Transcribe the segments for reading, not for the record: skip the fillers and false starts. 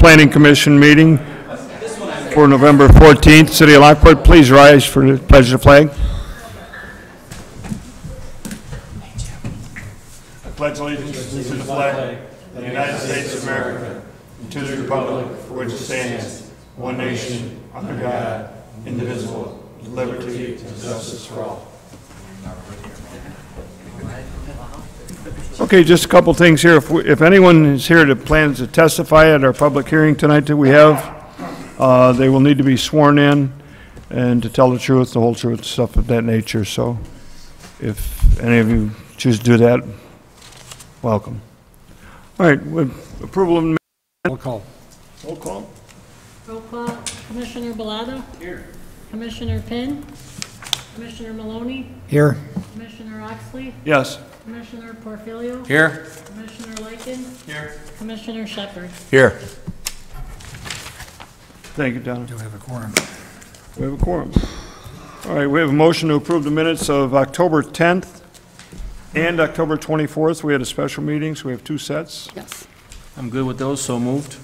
Planning Commission meeting for November 14th. City of Lockport, please rise for the pledge of the flag. I pledge allegiance to the flag of the United States of America and to the republic for which it stands, one nation, under God, indivisible, with liberty and justice for all. Okay, just a couple things here. If anyone is here that plans to testify at our public hearing tonight that we have, they will need to be sworn in and to tell the truth, the whole truth, stuff of that nature. So if any of you choose to do that, welcome. All right, with approval of the Roll call. roll call. Roll call. Commissioner Bellata? Here. Commissioner Penn? Commissioner Maloney? Here. Commissioner Oxley? Yes. Commissioner Porfilio? Here. Commissioner Lykin? Here. Commissioner Shepard? Here. Thank you, Donna. Do we have a quorum? We have a quorum. All right, we have a motion to approve the minutes of October 10th and October 24th. We had a special meeting, so we have two sets. Yes. I'm good with those, so moved.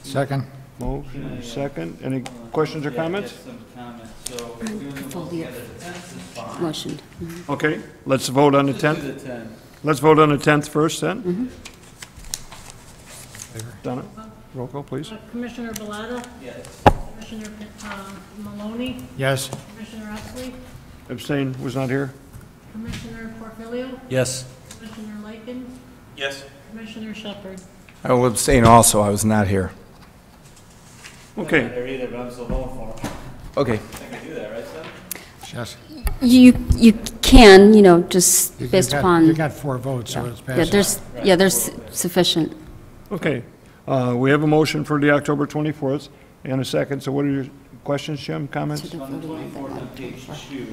Second. Motion, second. Any questions or comments? Some comments. So if we vote together, the 10th is fine. Motion. Okay, let's vote on the Let's do 10th. the 10th. Let's vote on the 10th first, then. Donna, roll call, please. Commissioner Bellata? Yes. Commissioner Maloney? Yes. Commissioner Oxley? Abstain, was not here. Commissioner Porfilio? Yes. Commissioner Lykin? Yes. Commissioner Shepard? I will abstain also. I was not here. Okay, I'm not there either, but I'm still voting for him. Okay. I can do that, right, Sam? Yes. You can, just You based got- upon. You got 4 votes, so it's Yeah, passed. there's sufficient. okay. We have a motion for the October 24th and a second. So what are your questions, Jim, comments? On the 24th on page 2,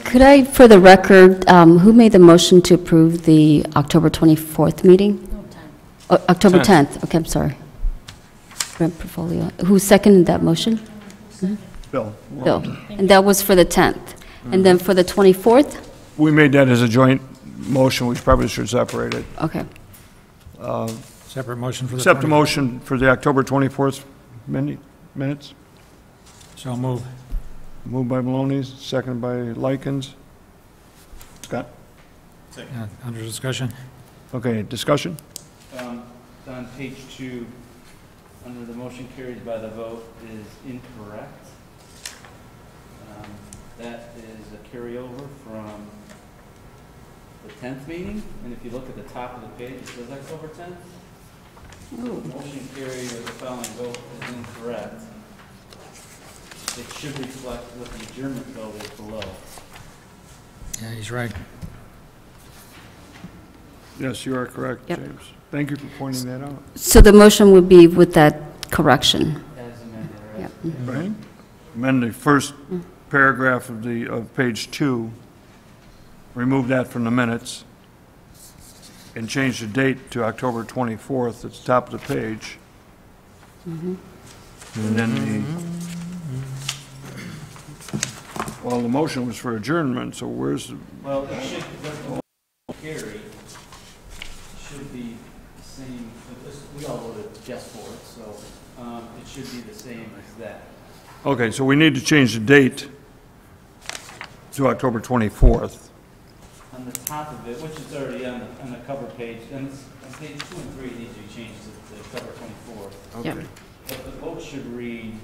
Could I, for the record, who made the motion to approve the October 24th meeting? October 10th. Okay, I'm sorry. Grant portfolio. Who seconded that motion? Bill. Bill. And that was for the 10th. And then for the 24th? We made that as a joint motion. We probably should separate it. Okay. Separate motion for the... Accept the 20. motion for the October 24th minutes. So move. Moved by Maloney, seconded by Likens. Scott? Yeah, under discussion. Okay, discussion? on page 2, under the motion carried by the vote is incorrect. That is a carryover from the 10th meeting, and if you look at the top of the page, it says October 10th. Motion carried with the following vote is incorrect. It should reflect what the adjournment vote is below. Yeah, he's right. Yes, you are correct, Yep. James. Thank you for pointing that out. So the motion would be with that correction? As amended, right? Yep. Right? Amend the first paragraph of page 2, remove that from the minutes, and change the date to October 24th at the top of the page. And then well, the motion was for adjournment, so where's the... Well, it should, the carry should be the same, we all voted yes for it, so it should be the same as that. Okay, so we need to change the date to October 24th. On the top of it, which is already on the cover page, and it's, on page 2 and 3 needs to be changed to the cover 24th. Yep. But the vote should read,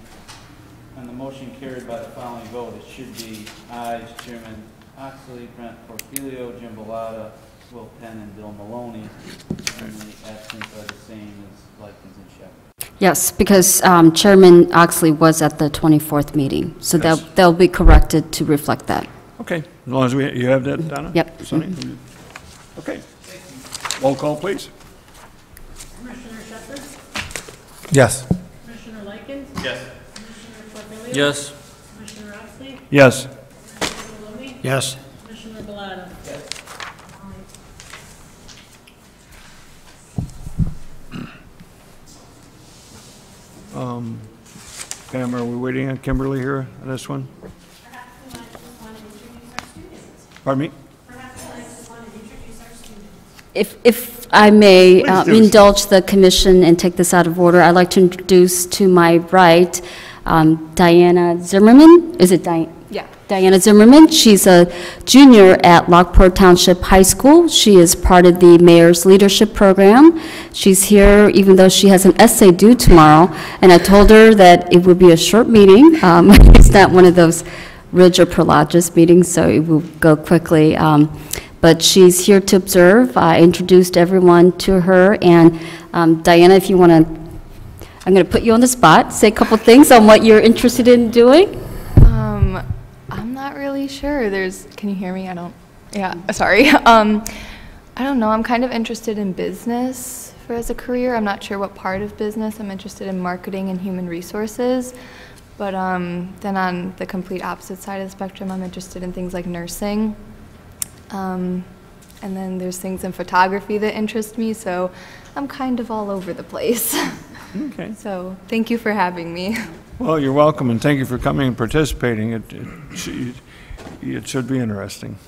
on the motion carried by the following vote, it should be ayes, Chairman Oxley, Brent Porfilio, Jim Bellata, Will Penn, and Bill Maloney, and the absent are the same as Likens and Shepard. Yes, because Chairman Oxley was at the 24th meeting, so Yes. that'll be corrected to reflect that. Okay, as long as you have that, Donna? Yep. Sonny? Okay. Roll call, please. Commissioner Shepard? Yes. Commissioner Lykin? Yes. Commissioner Porfilio? Yes. Commissioner Oxley? Yes. Commissioner Maloney? Yes. Commissioner Bellata? Pam, are we waiting on Kimberly here on this one? Perhaps we might just want to introduce our students. Pardon me? Perhaps we might just want to introduce our students. If I may Please do. indulge the commission and take this out of order, I'd like to introduce to my right Diana Zimmerman. Is it Diana? Yeah. Diana Zimmerman. She's a junior at Lockport Township High School. She is part of the mayor's leadership program. She's here even though she has an essay due tomorrow, and I told her that it would be a short meeting. It's not one of those Ridge or Prologis meetings, so it will go quickly. But she's here to observe. I introduced everyone to her, and Diana, if you want to, I'm going to put you on the spot, say a couple things on what you're interested in doing. I'm not really sure. Can you hear me? Sorry. I don't know. I'm kind of interested in business as a career. I'm not sure what part of business. I'm interested in marketing and human resources. But then on the complete opposite side of the spectrum, I'm interested in things like nursing. And then there's things in photography that interest me, so I'm kind of all over the place. Okay. So thank you for having me. Well, you're welcome, and thank you for coming and participating. It should be interesting.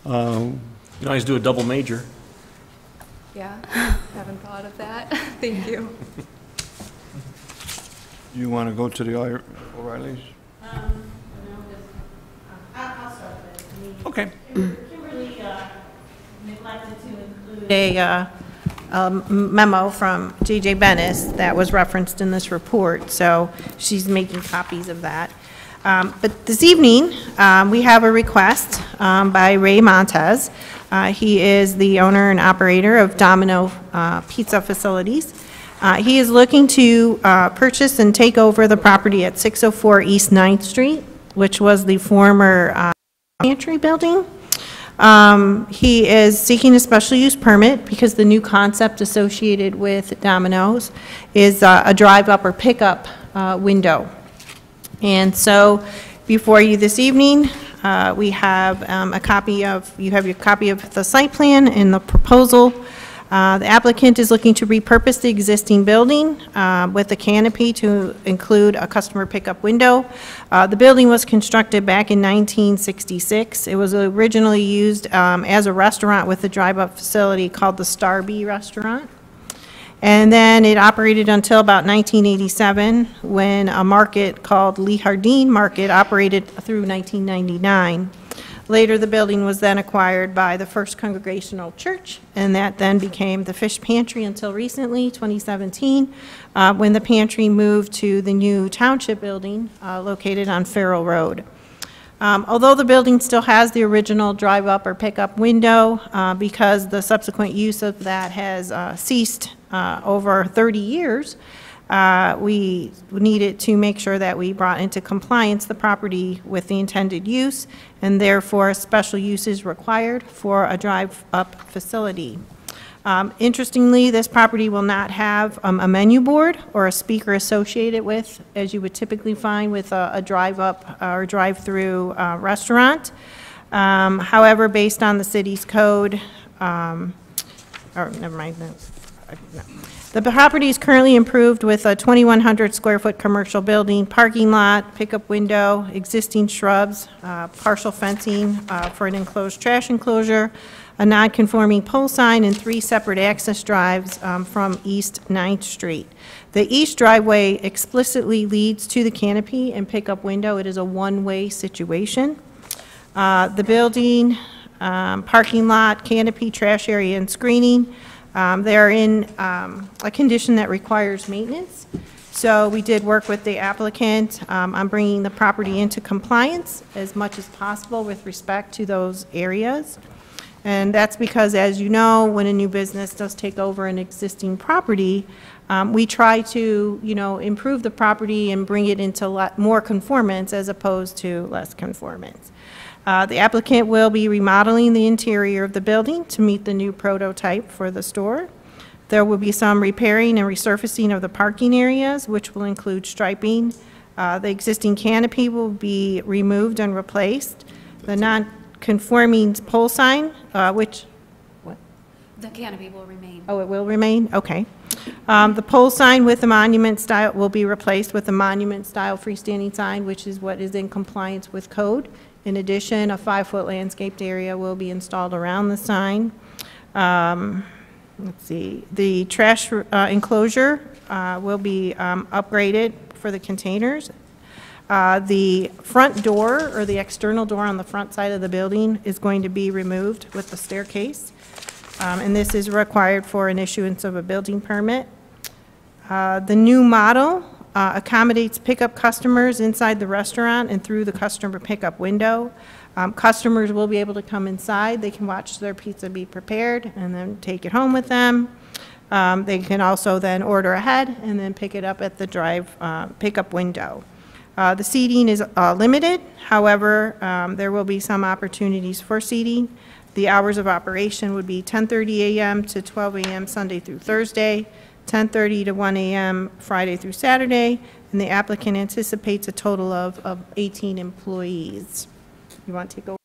You can always do a double major. Yeah, haven't thought of that. Thank you. You want to go to the O'Reilly's? I'll start with it. Okay. Kimberly neglected to include a memo from J.J. Bennis that was referenced in this report, so she's making copies of that. But this evening, we have a request by Ray Montez. He is the owner and operator of Domino Pizza Facilities. He is looking to purchase and take over the property at 604 East 9th Street, which was the former pantry building. He is seeking a special use permit because the new concept associated with Domino's is a drive-up or pick-up window. And so before you this evening, we have you have your copy of the site plan and the proposal. The applicant is looking to repurpose the existing building with a canopy to include a customer pickup window. The building was constructed back in 1966. It was originally used as a restaurant with a drive-up facility called the Star B Restaurant. And then it operated until about 1987 when a market called Lee Hardin Market operated through 1999. Later, the building was then acquired by the First Congregational Church, and that then became the Fish Pantry until recently, 2017, when the pantry moved to the new township building located on Farrell Road. Although the building still has the original drive-up or pick-up window, because the subsequent use of that has ceased over 30 years, we needed to make sure that we brought into compliance the property with the intended use, and therefore special use is required for a drive-up facility. Interestingly, this property will not have a menu board or a speaker associated with, as you would typically find with a drive-up or drive-through restaurant. However, based on the city's code, or never mind, no. The property is currently improved with a 2,100 square foot commercial building, parking lot, pickup window, existing shrubs, partial fencing for an enclosed trash enclosure, a non-conforming pole sign, and 3 separate access drives from East 9th Street. The east driveway explicitly leads to the canopy and pickup window. It is a one-way situation. The building, parking lot, canopy, trash area, and screening, they're in a condition that requires maintenance. So we did work with the applicant on bringing the property into compliance as much as possible with respect to those areas. And that's because, as you know, when a new business does take over an existing property, we try to, improve the property and bring it into more conformance as opposed to less conformance. The applicant will be remodeling the interior of the building to meet the new prototype for the store. There will be some repairing and resurfacing of the parking areas, which will include striping. The existing canopy will be removed and replaced. The non-conforming pole sign, what? The canopy will remain. Oh, it will remain? Okay. The pole sign with the monument style will be replaced with a monument style freestanding sign, which is what is in compliance with code In addition, a 5-foot landscaped area will be installed around the sign. Let's see, the trash enclosure will be upgraded for the containers. The front door, or the external door on the front side of the building, is going to be removed with the staircase. And this is required for an issuance of a building permit. The new model accommodates pickup customers inside the restaurant and through the customer pickup window. Customers will be able to come inside. They can watch their pizza be prepared and then take it home with them. They can also then order ahead and then pick it up at the pickup window. The seating is limited. However, there will be some opportunities for seating. The hours of operation would be 10:30 a.m. to 12 a.m. Sunday through Thursday, 10:30 to 1 a.m. Friday through Saturday, and the applicant anticipates a total of 18 employees. You want to take over?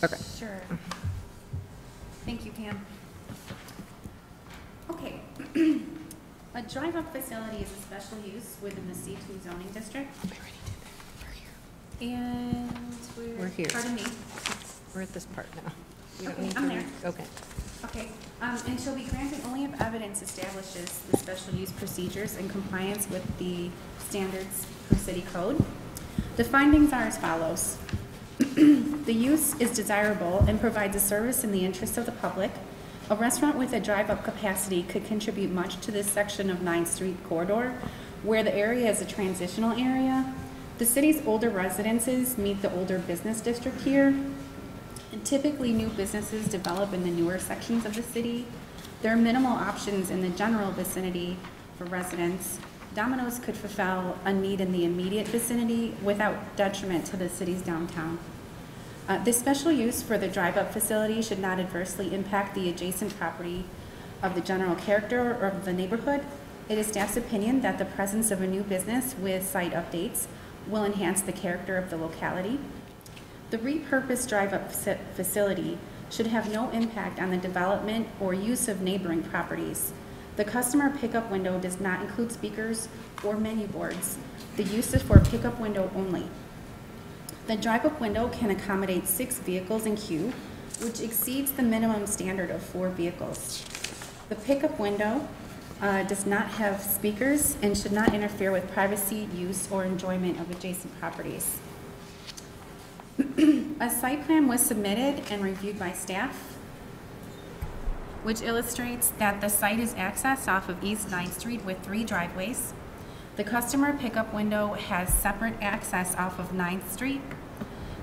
Okay. Sure. Thank you, Pam. Okay. A drive-up facility is a special use within the C2 zoning district. And We're here. Pardon me. We're at this part now. We don't Okay, need I'm to- there. Okay. Okay, and shall be granted only if evidence establishes the special use procedures in compliance with the standards for city code. The findings are as follows. The use is desirable and provides a service in the interest of the public. A restaurant with a drive-up capacity could contribute much to this section of 9th Street corridor, where the area is a transitional area. The city's older residences meet the older business district here. And typically, new businesses develop in the newer sections of the city. There are minimal options in the general vicinity for residents. Domino's could fulfill a need in the immediate vicinity without detriment to the city's downtown. This special use for the drive-up facility should not adversely impact the adjacent property of the general character of the neighborhood. It is staff's opinion that the presence of a new business with site updates will enhance the character of the locality. The repurposed drive-up facility should have no impact on the development or use of neighboring properties. The customer pickup window does not include speakers or menu boards. The use is for pickup window only. The drive-up window can accommodate 6 vehicles in queue, which exceeds the minimum standard of 4 vehicles. The pickup window does not have speakers and should not interfere with privacy, use, or enjoyment of adjacent properties. A site plan was submitted and reviewed by staff, which illustrates that the site is accessed off of East 9th Street with 3 driveways. The customer pickup window has separate access off of 9th Street.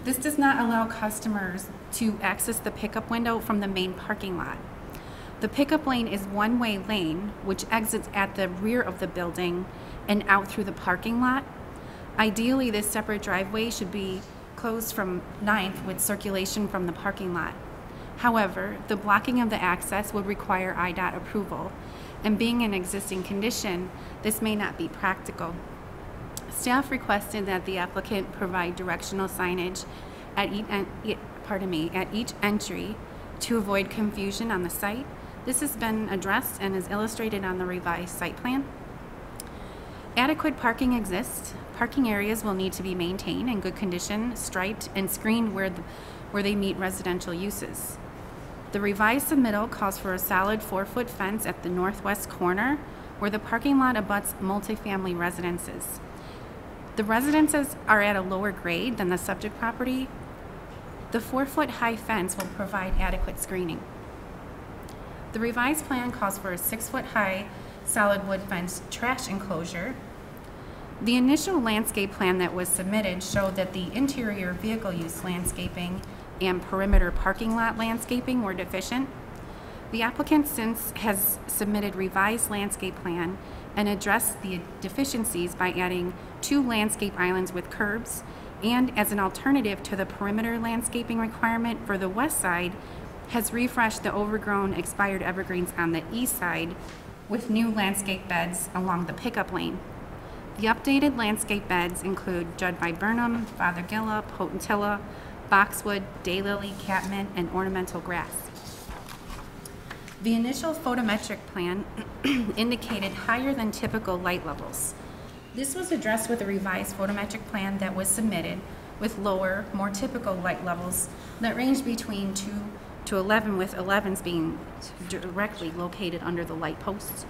This does not allow customers to access the pickup window from the main parking lot. The pickup lane is one-way lane, which exits at the rear of the building and out through the parking lot. Ideally, this separate driveway should be closed from 9th with circulation from the parking lot. However, the blocking of the access would require IDOT approval, and being an existing condition, this may not be practical. Staff requested that the applicant provide directional signage at each entry to avoid confusion on the site. This has been addressed and is illustrated on the revised site plan. Adequate parking exists. Parking areas will need to be maintained in good condition, striped, and screened where they meet residential uses. The revised submittal calls for a solid 4-foot fence at the northwest corner where the parking lot abuts multifamily residences. The residences are at a lower grade than the subject property. The 4-foot high fence will provide adequate screening. The revised plan calls for a 6-foot high solid wood fence trash enclosure. The initial landscape plan that was submitted showed that the interior vehicle use landscaping and perimeter parking lot landscaping were deficient. The applicant since has submitted revised landscape plan and addressed the deficiencies by adding 2 landscape islands with curbs, and as an alternative to the perimeter landscaping requirement for the west side, has refreshed the overgrown expired evergreens on the east side with new landscape beds along the pickup lane. The updated landscape beds include Judd Viburnum, Fothergilla, Potentilla, boxwood, daylily, catmint, and ornamental grass. The initial photometric plan indicated higher than typical light levels. This was addressed with a revised photometric plan that was submitted, with lower, more typical light levels that range between 2 to 11, with 11s being directly located under the light posts.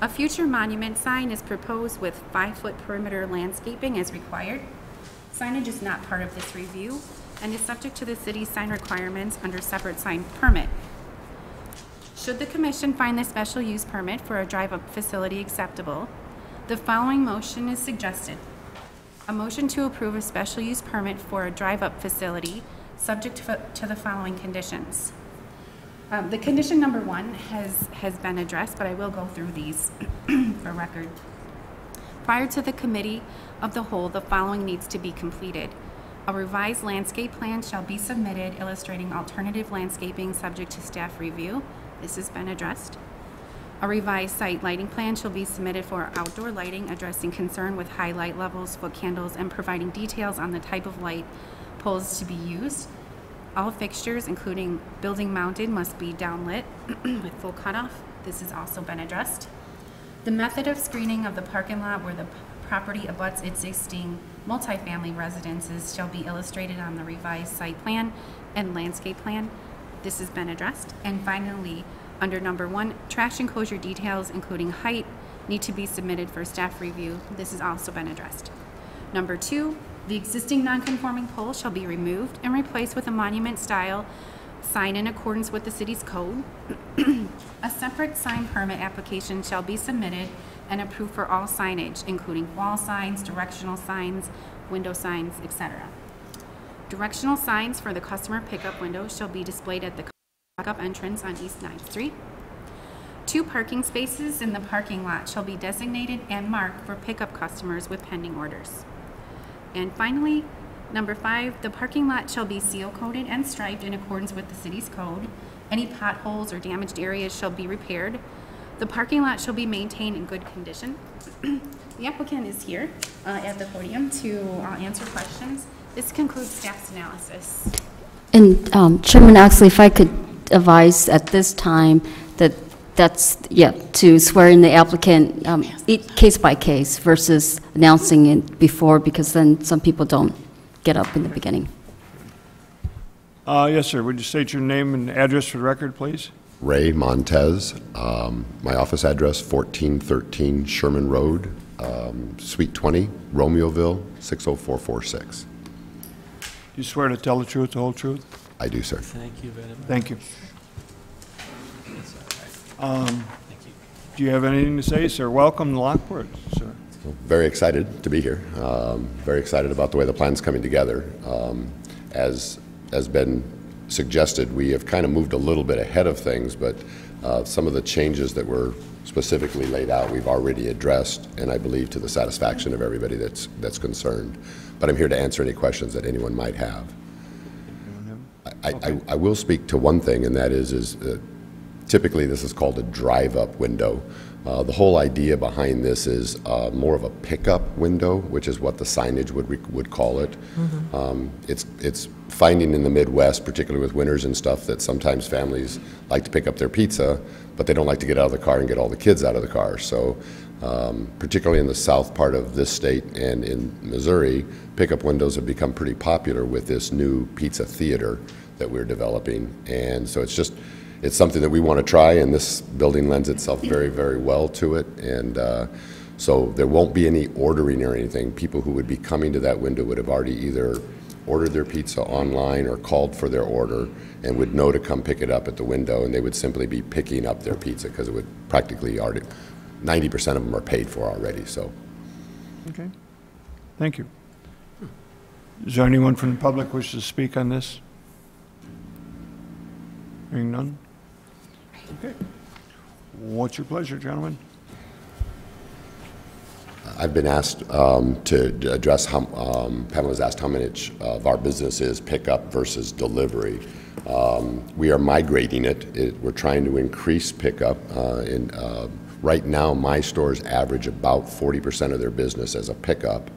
A future monument sign is proposed with 5-foot perimeter landscaping as required. Signage is not part of this review and is subject to the city's sign requirements under separate sign permit. Should the commission find the special use permit for a drive-up facility acceptable, the following motion is suggested. A motion to approve a special use permit for a drive-up facility subject to the following conditions. The condition number 1 has been addressed, but I will go through these for record. Prior to the committee of the whole, the following needs to be completed. A revised landscape plan shall be submitted illustrating alternative landscaping subject to staff review. This has been addressed. A revised site lighting plan shall be submitted for outdoor lighting, addressing concern with high light levels, foot candles, and providing details on the type of light poles to be used. All fixtures, including building mounted, must be downlit with full cutoff. This has also been addressed. The method of screening of the parking lot where the property abuts existing multifamily residences shall be illustrated on the revised site plan and landscape plan. This has been addressed. And finally, under number 1, trash enclosure details, including height, need to be submitted for staff review. This has also been addressed. Number 2, the existing non-conforming pole shall be removed and replaced with a monument-style sign in accordance with the city's code. A separate sign permit application shall be submitted and approved for all signage, including wall signs, directional signs, window signs, etc. Directional signs for the customer pickup window shall be displayed at the pickup entrance on East 9th Street. 2 parking spaces in the parking lot shall be designated and marked for pickup customers with pending orders. And finally, number 5, the parking lot shall be seal coated and striped in accordance with the city's code. Any potholes or damaged areas shall be repaired. The parking lot shall be maintained in good condition. The applicant is here at the podium to answer questions. This concludes staff's analysis. And Chairman Oxley, if I could advise at this time that to swear in the applicant case by case versus announcing it before, because then some people don't get up in the beginning. Yes, sir. Would you state your name and address for the record, please? Ray Montez. My office address, 1413 Sherman Road, Suite 20, Romeoville, 60446. Do you swear to tell the truth, the whole truth? I do, sir. Thank you very much. Thank you. Do you have anything to say, sir? Welcome to Lockport, sir. Very excited to be here. Very excited about the way the plan's coming together. As has been suggested, we have kind of moved a little bit ahead of things, but some of the changes that were specifically laid out we've already addressed, and I believe to the satisfaction of everybody that's concerned. But I'm here to answer any questions that anyone might have. I will speak to one thing, and that is typically this is called a drive-up window. The whole idea behind this is more of a pickup window, which is what the signage would call it. It's finding in the Midwest, particularly with winters and stuff, that sometimes families like to pick up their pizza, but they don't like to get out of the car and get all the kids out of the car. So particularly in the south part of this state and in Missouri, pickup windows have become pretty popular with this new pizza theater that we're developing. And so it's something that we want to try, and this building lends itself very, very well to it. And so there won't be any ordering or anything. People who would be coming to that window would have already either ordered their pizza online or called for their order and would know to come pick it up at the window, and they would simply be picking up their pizza because it would practically already, 90% of them are paid for already. So. Okay. Thank you. Is there anyone from the public who wishes to speak on this? Hearing none? Okay. What's your pleasure, gentlemen? I've been asked to address how, Pamela's asked how much of our business is pickup versus delivery. We are migrating it. We're trying to increase pickup. Right now, my stores average about 40% of their business as a pickup,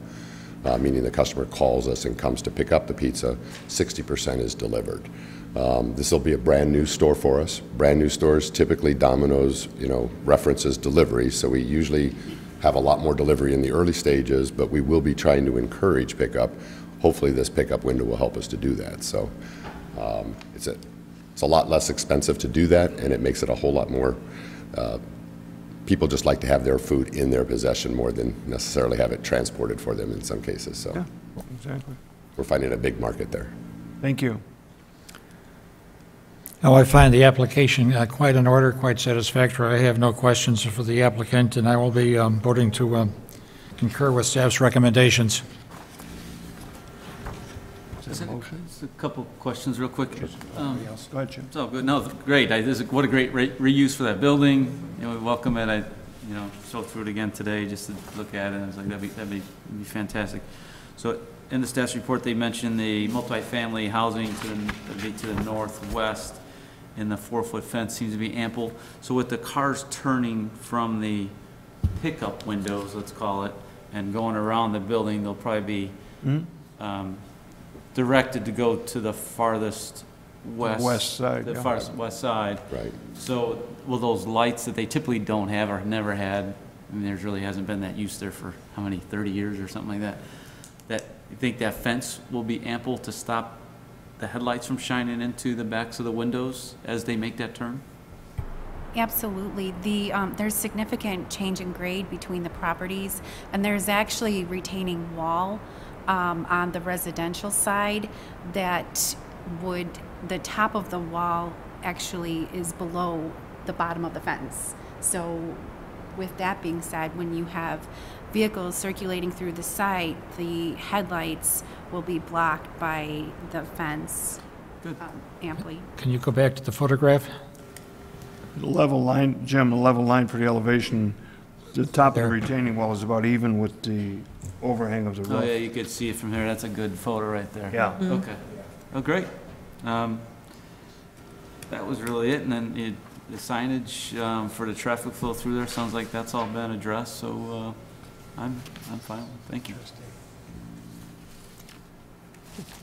meaning the customer calls us and comes to pick up the pizza. 60% is delivered. This will be a brand new store for us. Brand new stores, typically Domino's, references delivery, so we usually have a lot more delivery in the early stages, but we will be trying to encourage pickup. hopefully this pickup window will help us to do that. So it's a lot less expensive to do that, and it makes it a whole lot more, people just like to have their food in their possession more than necessarily have it transported for them in some cases. So Yeah, exactly. we're finding a big market there. Thank you. Oh, I find the application quite in order, quite satisfactory. I have no questions for the applicant, and I will be voting to concur with staff's recommendations. Just a couple questions real quick. Go ahead, Jim. It's all good. No, great. What a great reuse for that building. You know, we welcome it. I, so through it again today just to look at it. And I was like, that'd be fantastic. So in the staff's report, they mentioned the multifamily housing to the northwest, and the 4-foot fence seems to be ample. So with the cars turning from the pickup windows, let's call it, and going around the building, they'll probably be directed to go to the farthest west side. the Yeah. farthest west side. Right. So will those lights that they typically don't have or never had, I mean, there's really hasn't been that use there for how many, 30 years or something like that, that you think that fence will be ample to stop the headlights from shining into the backs of the windows as they make that turn? Absolutely. There's significant change in grade between the properties, and there's actually retaining wall on the residential side that the top of the wall actually is below the bottom of the fence. So with that being said, when you have vehicles circulating through the site, the headlights will be blocked by the fence amply. Can you go back to the photograph? The level line, Jim, the level line for the elevation, the top of the There. retaining wall is about even with the overhang of the Oh, yeah, roof. you could see it from here. That's a good photo right there. Yeah. Okay. Oh, great. That was really it. And then the signage for the traffic flow through there sounds like that's all been addressed. So I'm fine. Thank you.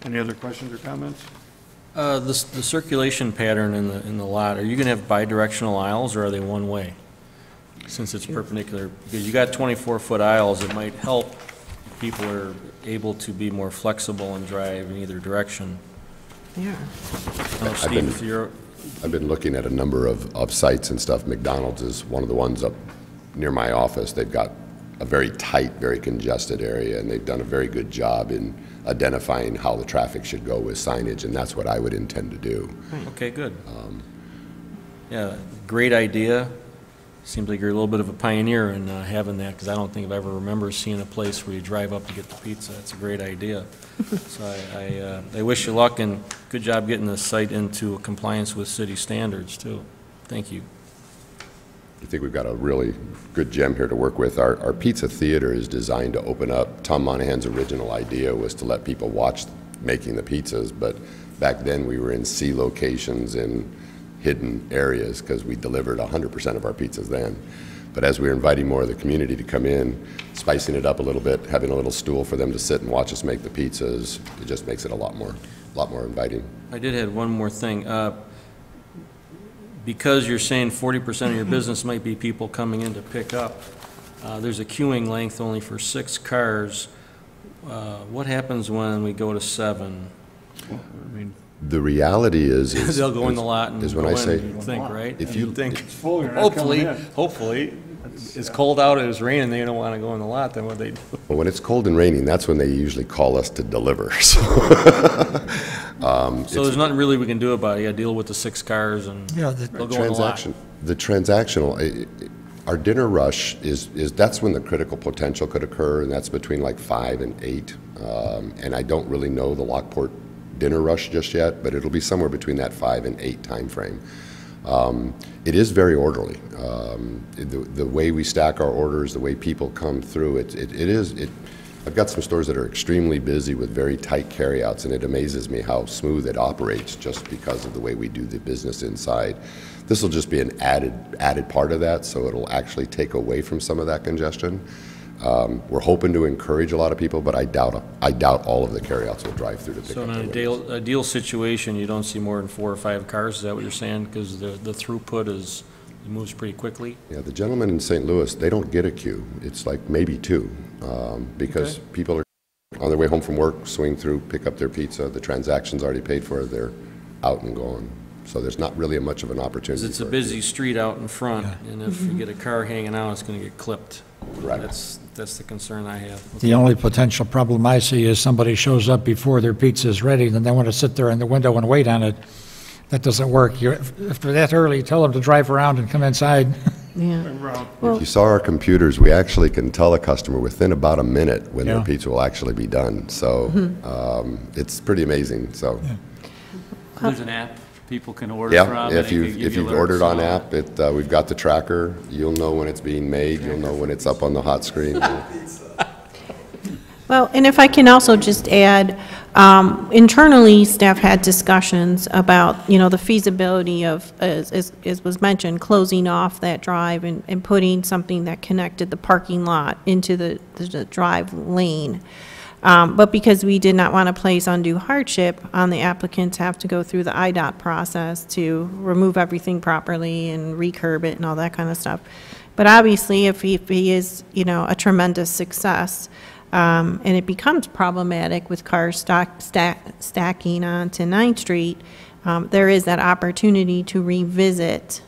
Any other questions or comments? The circulation pattern in the lot, are you going to have bidirectional aisles, or are they one way? Since it's perpendicular, because you got 24-foot aisles, it might help if people are able to be more flexible and drive in either direction. Yeah. Steve, if you're, I've been looking at a number of sites and stuff. McDonald's is one of the ones up near my office. They've got a very tight, very congested area, and they've done a very good job in identifying how the traffic should go with signage, and that's what I would intend to do. okay, good. Yeah, great idea. Seems like you're a little bit of a pioneer in having that, because I don't think I've ever remember seeing a place where you drive up to get the pizza. That's a great idea. So I wish you luck, and good job getting the site into compliance with city standards, too. Thank you. I think we've got a really good gem here to work with. Our pizza theater is designed to open up. Tom Monahan's original idea was to let people watch making the pizzas, but back then we were in C locations in hidden areas because we delivered 100% of our pizzas then. But as we were inviting more of the community to come in, spicing it up a little bit, having a little stool for them to sit and watch us make the pizzas, it just makes it a lot more inviting. I did have one more thing. Because you're saying 40% of your business might be people coming in to pick up, there's a queuing length only for 6 cars. What happens when we go to 7? I mean, The reality is They'll go in the lot and is when go I in, say, you think, right? if you think, it's full, you're not coming in. hopefully, it's cold out, it's raining, they don't want to go in the lot, then what they do? well, when it's cold and raining, that's when they usually call us to deliver. So, So there's nothing really we can do about it. You got to deal with the 6 cars and they'll go in the lot. The transactional, our dinner rush is that's when the critical potential could occur, and that's between like 5 and 8. And I don't really know the Lockport dinner rush just yet, but it'll be somewhere between that 5 and 8 time frame. It is very orderly. The way we stack our orders, the way people come through, I've got some stores that are extremely busy with very tight carryouts, and it amazes me how smooth it operates just because of the way we do the business inside. This will just be an added part of that, so it'll actually take away from some of that congestion. We're hoping to encourage a lot of people, but I doubt all of the carryouts will drive through to pick So up in their a ideal situation, you don't see more than 4 or 5 cars, is that what you're saying? Because the throughput it moves pretty quickly? Yeah, the gentlemen in St. Louis, they don't get a queue. It's like maybe 2, because people are on their way home from work, swing through, pick up their pizza, the transaction's already paid for, they're out and gone. So there's not really much of an opportunity. 'Cause it's a for it. busy street out in front, and if you get a car hanging out, it's gonna get clipped. Correct. That's the concern I have. The only potential problem I see is somebody shows up before their pizza is ready, then they want to sit there in the window and wait on it. That doesn't work. If they're that early, tell them to drive around and come inside. Yeah. If you saw our computers, we actually can tell a customer within about a minute when their Yeah. pizza will actually be done. So it's pretty amazing, so. There's an app people can order Yeah, from. if and it you've, can give if you you've alerts ordered on and all app, we've got the tracker. You'll know when it's being made. You'll know when it's up on the hot screen. Well, and if I can also just add, internally, staff had discussions about, the feasibility of, as was mentioned, closing off that drive and putting something that connected the parking lot into the drive lane. But because we did not want to place undue hardship on the applicants, have to go through the IDOT process to remove everything properly and recurb it and all that kind of stuff. But obviously, if he is, a tremendous success, and it becomes problematic with cars stacking onto 9th Street, there is that opportunity to revisit,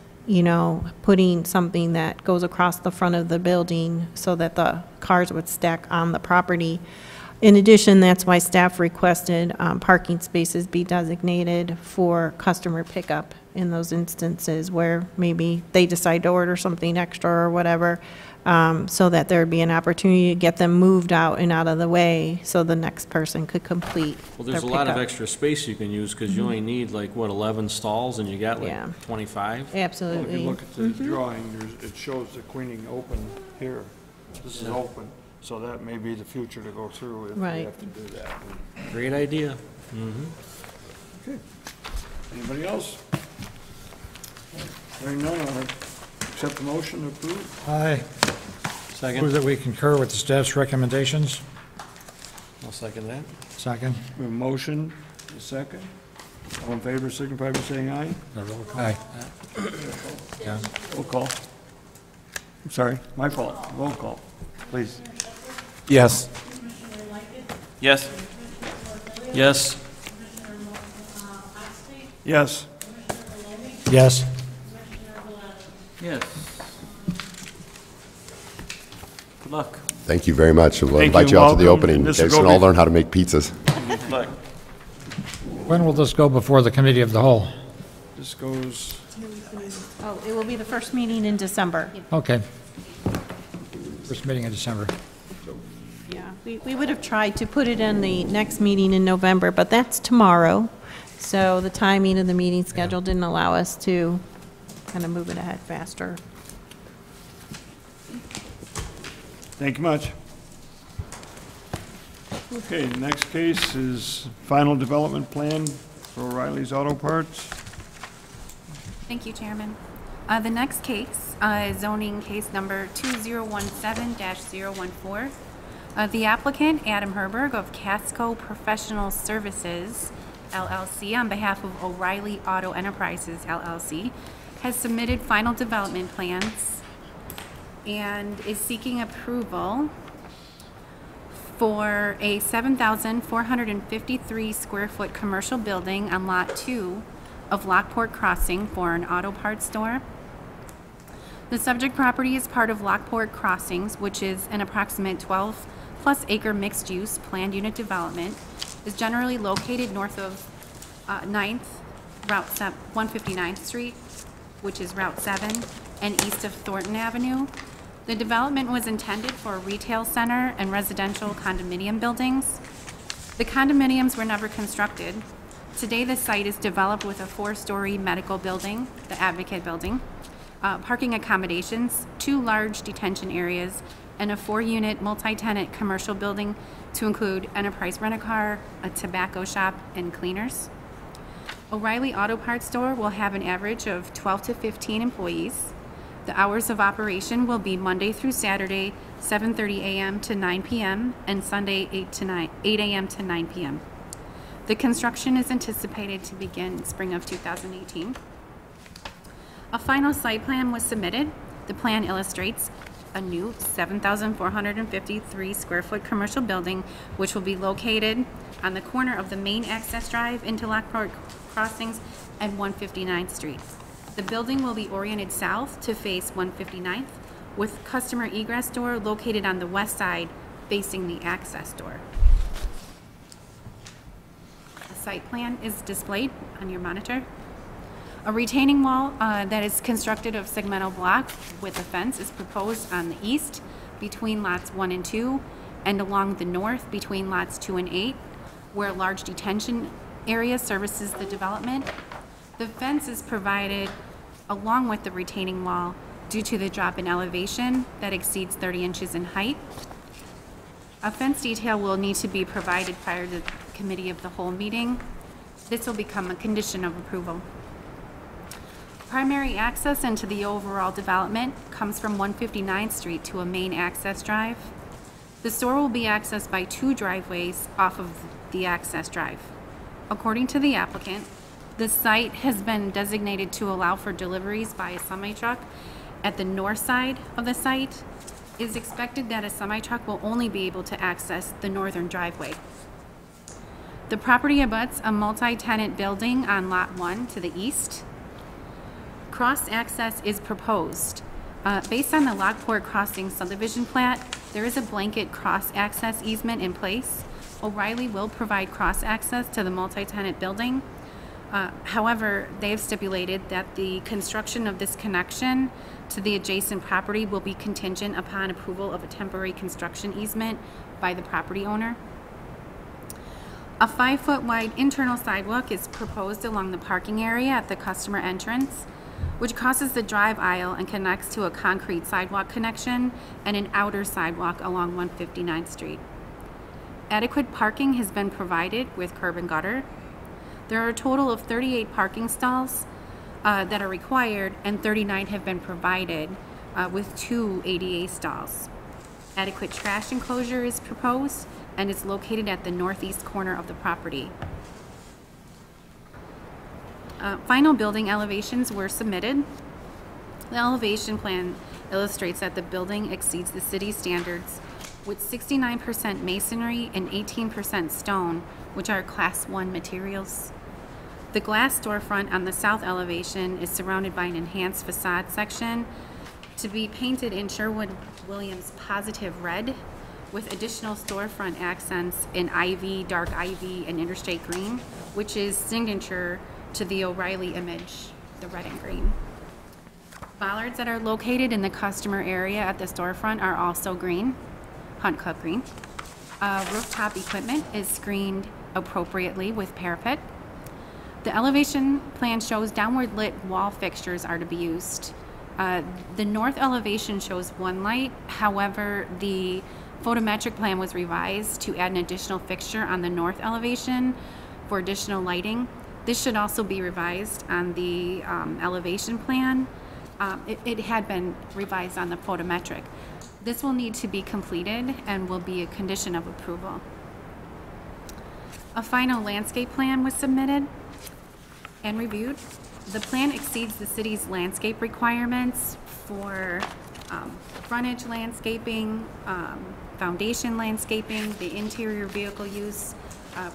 putting something that goes across the front of the building so that the cars would stack on the property. In addition, that's why staff requested parking spaces be designated for customer pickup in those instances where maybe they decide to order something extra or whatever, so that there'd be an opportunity to get them moved out and out of the way so the next person could complete Well, their there's a lot of pickup. extra space you can use, because you only need 11 stalls, and you got Yeah. 25? If you Absolutely. look at the drawing, it shows the Queening open here. This is open, so that may be the future to go through if we Right. have to do that. Great idea. Okay. Anybody else? Hearing none, I'll accept the motion to approve. Aye. Second? Move that we concur with the staff's recommendations. I'll second that. Second. We have a motion, a second. All in favor, signify by saying aye. Aye. Yeah. Roll call. I'm sorry, my fault. Roll call, please. Yes. Yes. Yes. Yes. Yes. Yes. Good luck. Thank you very much. We'll Thank invite you. you out to the Welcome. opening. And You this will guys go can all be- learn how to make pizzas. Good luck. When will this go before the committee of the whole? This goes, Oh, it will be the first meeting in December. Okay. First meeting in December. Yeah, we would have tried to put it in the next meeting in November, but that's tomorrow. So the timing of the meeting schedule didn't allow us to kind of move it ahead faster. thank you much. Okay, next case is final development plan for O'Reilly's Auto Parts. Thank you, Chairman. The next case is zoning case number 2017-014. The applicant, Adam Herberg of Casco Professional Services, LLC, on behalf of O'Reilly Auto Enterprises, LLC, has submitted final development plans and is seeking approval for a 7,453 square foot commercial building on Lot 2 of Lockport Crossing for an auto parts store. The subject property is part of Lockport Crossings, which is an approximate 12-plus acre mixed-use planned unit development, is generally located north of 9th, Route 159th Street, which is Route 7, and east of Thornton Avenue. The development was intended for a retail center and residential condominium buildings. The condominiums were never constructed. Today, the site is developed with a 4-story medical building, the Advocate Building, parking accommodations, 2 large detention areas, and a 4-unit multi-tenant commercial building to include Enterprise Rent-A-Car, a tobacco shop, and cleaners. O'Reilly Auto Parts Store will have an average of 12 to 15 employees. The hours of operation will be Monday through Saturday, 7:30 a.m. to 9 p.m., and Sunday, 8 a.m. to 9 p.m. The construction is anticipated to begin spring of 2018. A final site plan was submitted. The plan illustrates a new 7,453 square foot commercial building, which will be located on the corner of the main access drive into Lockport Crossings and 159th Street. The building will be oriented south to face 159th, with customer egress door located on the west side facing the access door. The site plan is displayed on your monitor. A retaining wall that is constructed of segmental block with a fence is proposed on the east between lots 1 and 2 and along the north between lots 2 and 8, where a large detention area services the development. The fence is provided along with the retaining wall due to the drop in elevation that exceeds 30 inches in height. A fence detail will need to be provided prior to the committee of the whole meeting. This will become a condition of approval. Primary access into the overall development comes from 159th Street to a main access drive. The store will be accessed by 2 driveways off of the access drive. According to the applicant, the site has been designated to allow for deliveries by a semi-truck at the north side of the site. It is expected that a semi-truck will only be able to access the northern driveway. The property abuts a multi-tenant building on Lot 1 to the east. Cross-access is proposed. Based on the Lockport Crossing subdivision plat, there is a blanket cross-access easement in place. O'Reilly will provide cross-access to the multi-tenant building. However, they have stipulated that the construction of this connection to the adjacent property will be contingent upon approval of a temporary construction easement by the property owner. A 5-foot wide internal sidewalk is proposed along the parking area at the customer entrance, which crosses the drive aisle and connects to a concrete sidewalk connection and an outer sidewalk along 159th Street. Adequate parking has been provided with curb and gutter. There are a total of 38 parking stalls that are required, and 39 have been provided with 2 ADA stalls. Adequate trash enclosure is proposed and is located at the northeast corner of the property. Final building elevations were submitted. The elevation plan illustrates that the building exceeds the city standards with 69% masonry and 18% stone, which are Class 1 materials. The glass storefront on the south elevation is surrounded by an enhanced facade section to be painted in Sherwin-Williams positive red with additional storefront accents in ivy, dark ivy, and interstate green, which is signature to the O'Reilly image, the red and green. Bollards that are located in the customer area at the storefront are also green, Hunt Club green. Rooftop equipment is screened appropriately with parapet. The elevation plan shows downward lit wall fixtures are to be used. The north elevation shows 1 light. However, the photometric plan was revised to add an additional fixture on the north elevation for additional lighting. This should also be revised on the elevation plan. It had been revised on the photometric. This will need to be completed and will be a condition of approval. A final landscape plan was submitted and reviewed. The plan exceeds the city's landscape requirements for frontage landscaping, foundation landscaping, the interior vehicle use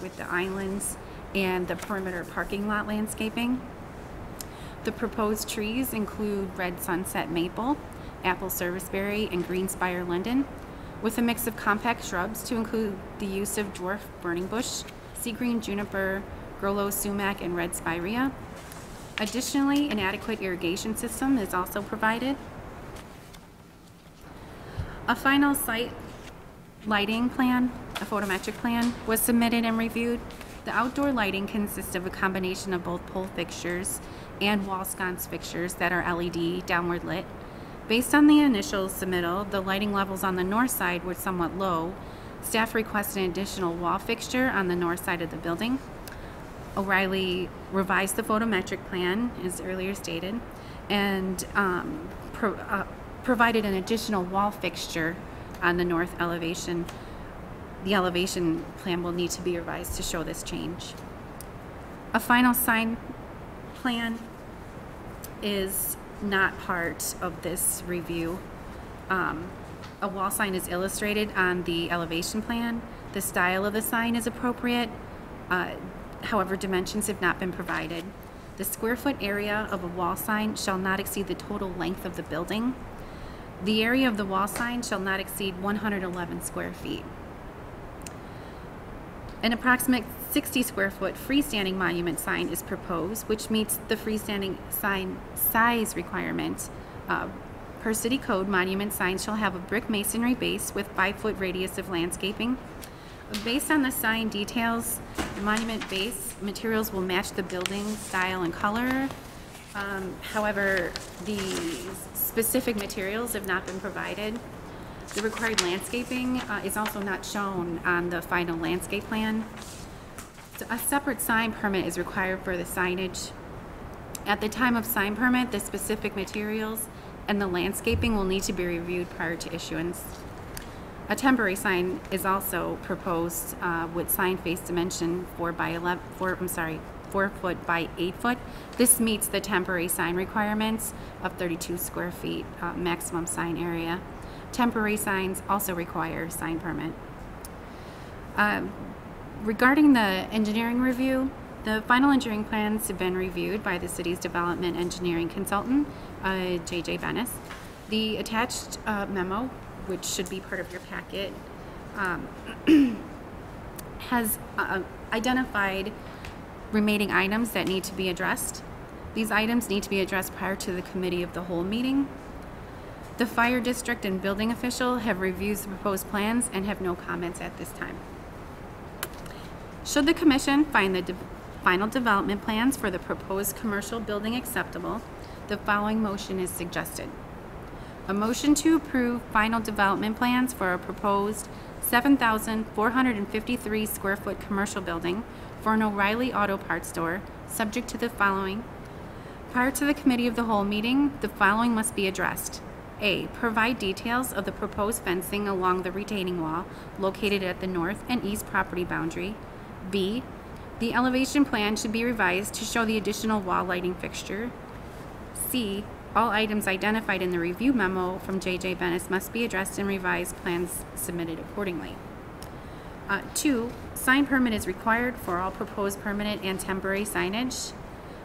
with the islands, and the perimeter parking lot landscaping. The proposed trees include red sunset maple, apple serviceberry, and greenspire linden, with a mix of compact shrubs to include the use of dwarf burning bush, sea green juniper, Grollo sumac, and red spirea. Additionally, an adequate irrigation system is also provided. A final site lighting plan, a photometric plan, was submitted and reviewed. The outdoor lighting consists of a combination of both pole fixtures and wall sconce fixtures that are LED downward lit. Based on the initial submittal, the lighting levels on the north side were somewhat low. Staff requested an additional wall fixture on the north side of the building. O'Reilly revised the photometric plan, as earlier stated, and provided an additional wall fixture on the north elevation. The elevation plan will need to be revised to show this change. A final sign plan is not part of this review. A wall sign is illustrated on the elevation plan. The style of the sign is appropriate. However, dimensions have not been provided. The square foot area of a wall sign shall not exceed the total length of the building. The area of the wall sign shall not exceed 111 square feet. An approximate 60 square foot freestanding monument sign is proposed, which meets the freestanding sign size requirement. Per city code, monument signs shall have a brick masonry base with 5-foot radius of landscaping. Based on the sign details, the monument base materials will match the building style and color. However, the specific materials have not been provided. The required landscaping is also not shown on the final landscape plan. So a separate sign permit is required for the signage. At the time of sign permit, the specific materials and the landscaping will need to be reviewed prior to issuance. A temporary sign is also proposed with sign face dimension 4 foot by 8 foot. This meets the temporary sign requirements of 32 square feet maximum sign area. Temporary signs also require sign permit. Regarding the engineering review, the final engineering plans have been reviewed by the city's development engineering consultant, J.J. Bennis. The attached memo, which should be part of your packet, has identified remaining items that need to be addressed. These items need to be addressed prior to the committee of the whole meeting. The fire district and building official have reviewed the proposed plans and have no comments at this time. Should the commission find the final development plans for the proposed commercial building acceptable, the following motion is suggested. A motion to approve final development plans for a proposed 7,453 square foot commercial building for an O'Reilly Auto Parts store, subject to the following. Prior to the committee of the whole meeting, the following must be addressed. A, provide details of the proposed fencing along the retaining wall located at the north and east property boundary. B, the elevation plan should be revised to show the additional wall lighting fixture. C, all items identified in the review memo from J.J. Bennis must be addressed and revised plans submitted accordingly. 2, sign permit is required for all proposed permanent and temporary signage.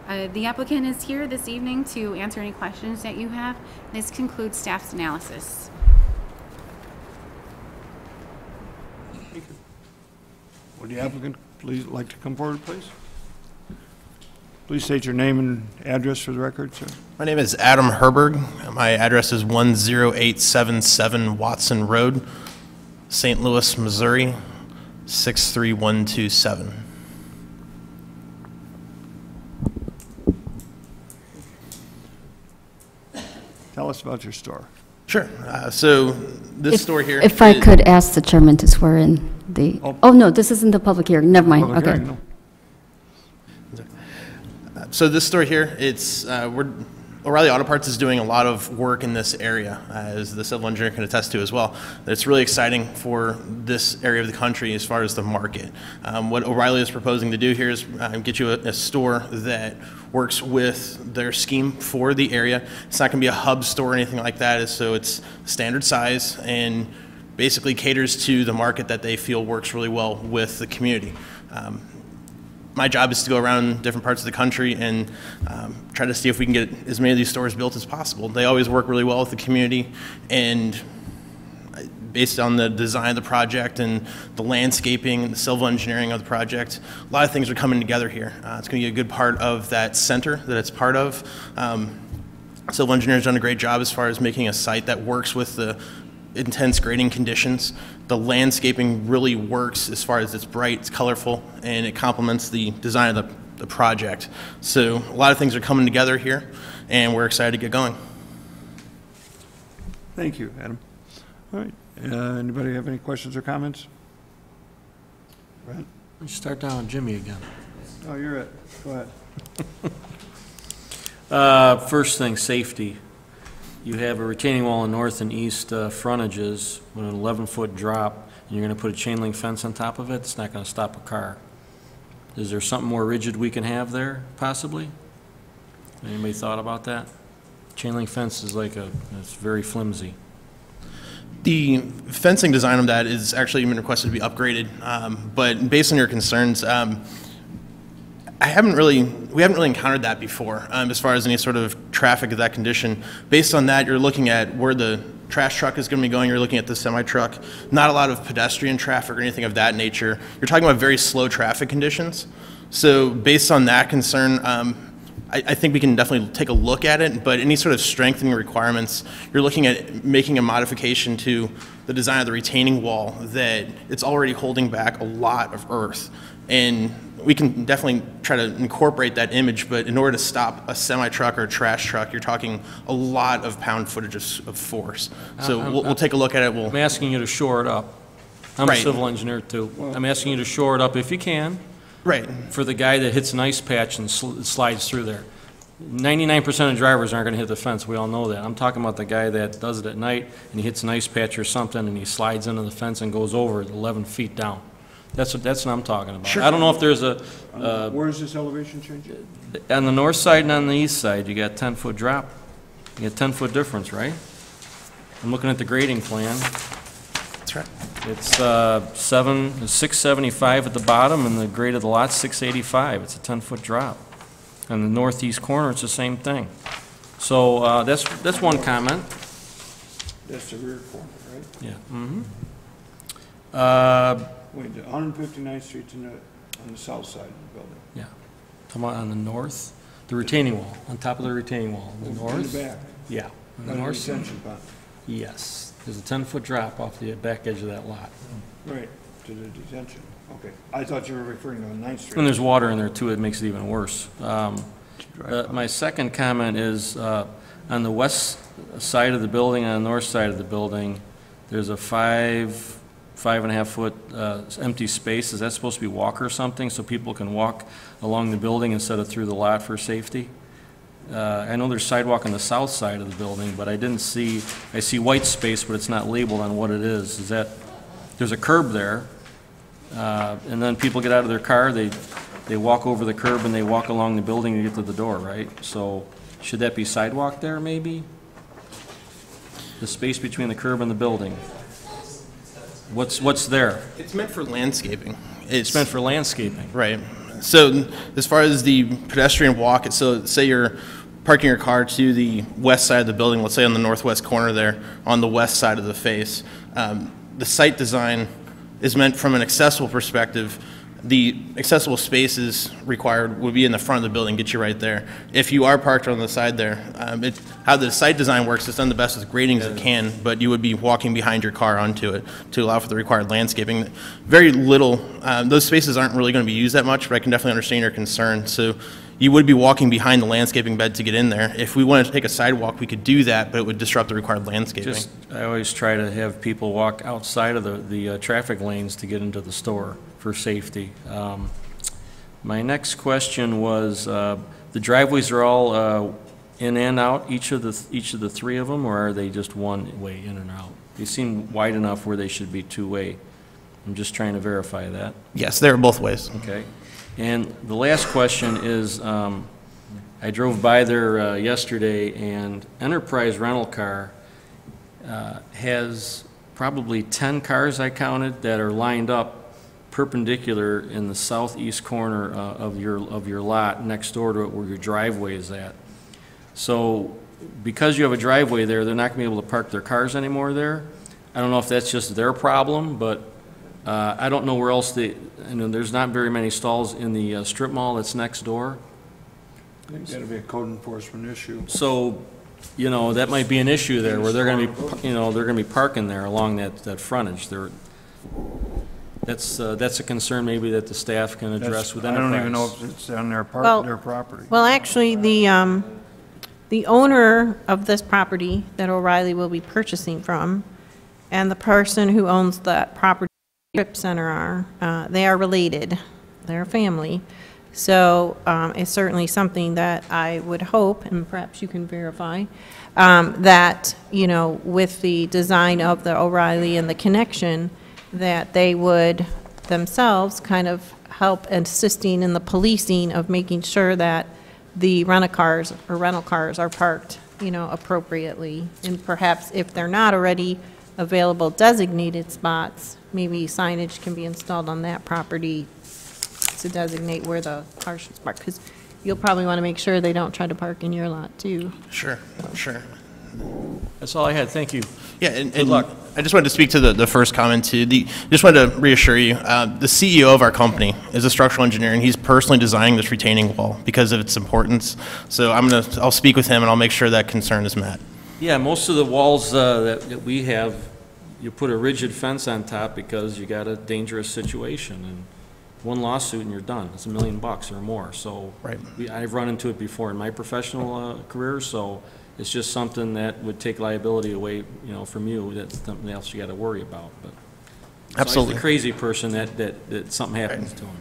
The applicant is here this evening to answer any questions that you have. This concludes staff's analysis. Would the applicant please like to come forward, please? Please state your name and address for the record, sir. My name is Adam Herberg. My address is 10877 Watson Road, St. Louis, Missouri, 63127. Tell us about your store. Sure. So this store here. If I could ask the chairman to swear in the, oh, no, this isn't the public hearing. Never mind. Public Okay. hearing, no. So this store here, it's O'Reilly Auto Parts is doing a lot of work in this area, as the civil engineer can attest to as well. It's really exciting for this area of the country as far as the market. What O'Reilly is proposing to do here is get you a store that works with their scheme for the area. It's not going to be a hub store or anything like that, so it's standard size and basically caters to the market that they feel works really well with the community. My job is to go around different parts of the country and try to see if we can get as many of these stores built as possible. They always work really well with the community, and based on the design of the project and the landscaping and the civil engineering of the project, a lot of things are coming together here. It's going to be a good part of that center that it's part of. Civil engineers done a great job as far as making a site that works with the intense grading conditions. The landscaping really works as far as it's bright, it's colorful, and it complements the design of the project. So a lot of things are coming together here, and we're excited to get going. Thank you, Adam. All right. Anybody have any questions or comments? Brent? Let's start down with Jimmy again. Oh, you're it. Go ahead. First thing, safety. You have a retaining wall in north and east frontages with an 11-foot drop, and you're going to put a chain link fence on top of it. It's not going to stop a car. Is there something more rigid we can have there, possibly? Anybody thought about that? Chain link fence is it's very flimsy. The fencing design of that is actually been requested to be upgraded, but based on your concerns, we haven't really encountered that before as far as any sort of traffic of that condition. Based on that, you're looking at where the trash truck is going to be going, you're looking at the semi-truck, not a lot of pedestrian traffic or anything of that nature. You're talking about very slow traffic conditions. So based on that concern, I think we can definitely take a look at it, but any sort of strengthening requirements, you're looking at making a modification to the design of the retaining wall that it's already holding back a lot of earth. And we can definitely try to incorporate that image, but in order to stop a semi-truck or a trash truck, you're talking a lot of pound footage of force. So we'll take a look at it. I'm asking you to shore it up. I'm a civil engineer too. I'm asking you to shore it up if you can. Right. For the guy that hits an ice patch and slides through there. 99% of drivers aren't going to hit the fence. We all know that. I'm talking about the guy that does it at night and he hits an ice patch or something and he slides into the fence and goes over it 11 feet down. That's what I'm talking about. Sure. I don't know if there's a... Where is this elevation change? On the north side and on the east side, you got 10-foot drop. You got 10-foot difference, right? I'm looking at the grading plan. That's right. It's 675 at the bottom, and the grade of the lot's 685. It's a 10-foot drop. On the northeast corner, it's the same thing. So that's one comment. That's the rear corner, right? Yeah. Wait, the 159th Street's on the south side of the building. Yeah. Come on the north, the retaining wall, on top of the retaining wall. The north. In the back. Yeah. On the By the north side. detention pond. Yes. There's a 10-foot drop off the back edge of that lot. Right, to the detention. Okay. I thought you were referring to 9th Street. And there's water in there too, it makes it even worse. My second comment is, on the west side of the building, on the north side of the building, there's a 5.5 foot empty space. Is that supposed to be walk or something, so people can walk along the building instead of through the lot for safety? I know there's sidewalk on the south side of the building, but I see white space, but it's not labeled on what it is. Is that, there's a curb there, and then people get out of their car, they walk over the curb and they walk along the building to get to the door, right? So should that be sidewalk there, maybe? The space between the curb and the building. What's there? It's meant for landscaping. It's meant for landscaping. Right. So as far as the pedestrian walk, so say you're parking your car to the west side of the building, let's say on the northwest corner there, on the west side of the face. The site design is meant from an accessible perspective. The accessible spaces required would be in the front of the building, get you right there. If you are parked on the side there, how the site design works, it's done the best with grading as it can, but you would be walking behind your car onto it to allow for the required landscaping. Very little, those spaces aren't really going to be used that much, but I can definitely understand your concern. So you would be walking behind the landscaping bed to get in there. If we wanted to take a sidewalk, we could do that, but it would disrupt the required landscaping. I always try to have people walk outside of the traffic lanes to get into the store for safety. My next question was, the driveways are all in and out, each of the three of them, or are they just one way in and out? They seem wide enough where they should be two-way. I'm just trying to verify that. Yes, they're both ways. Okay. And the last question is, I drove by there yesterday, and Enterprise Rental Car has probably 10 cars I counted that are lined up perpendicular in the southeast corner of your lot next door to it where your driveway is at. So because you have a driveway there, they're not going to be able to park their cars anymore there. I don't know if that's just their problem, but I don't know where else there's not very many stalls in the strip mall that's next door. It's got to be a code enforcement issue. So, that might be an issue there where they're going to be, they're going to be parking there along that frontage. That's a concern maybe that the staff can address with Enterprise. I don't even know if it's on their property. Well, actually, the owner of this property that O'Reilly will be purchasing from, and the person who owns that property strip center they are related. They're a family. So it's certainly something that I would hope, and perhaps you can verify, that, with the design of the O'Reilly and the connection, that they would themselves kind of help assisting in the policing of making sure that the rental cars are parked, appropriately. And perhaps if they're not already, available designated spots, maybe signage can be installed on that property to designate where the cars should park, because you'll probably want to make sure they don't try to park in your lot, too. Sure, sure. That's all I had. Thank you. Yeah, and luck. I just wanted to speak to the first comment too. Just wanted to reassure you, the CEO of our company is a structural engineer, and he's personally designing this retaining wall because of its importance. So I'll speak with him, and I'll make sure that concern is met. Yeah, most of the walls that we have, you put a rigid fence on top because you got a dangerous situation, and one lawsuit and you're done. It's $1 million or more. So Right. I've run into it before in my professional career, so it's just something that would take liability away, from you. That's something else you got to worry about. But Absolutely. It's the crazy person that something happens to him.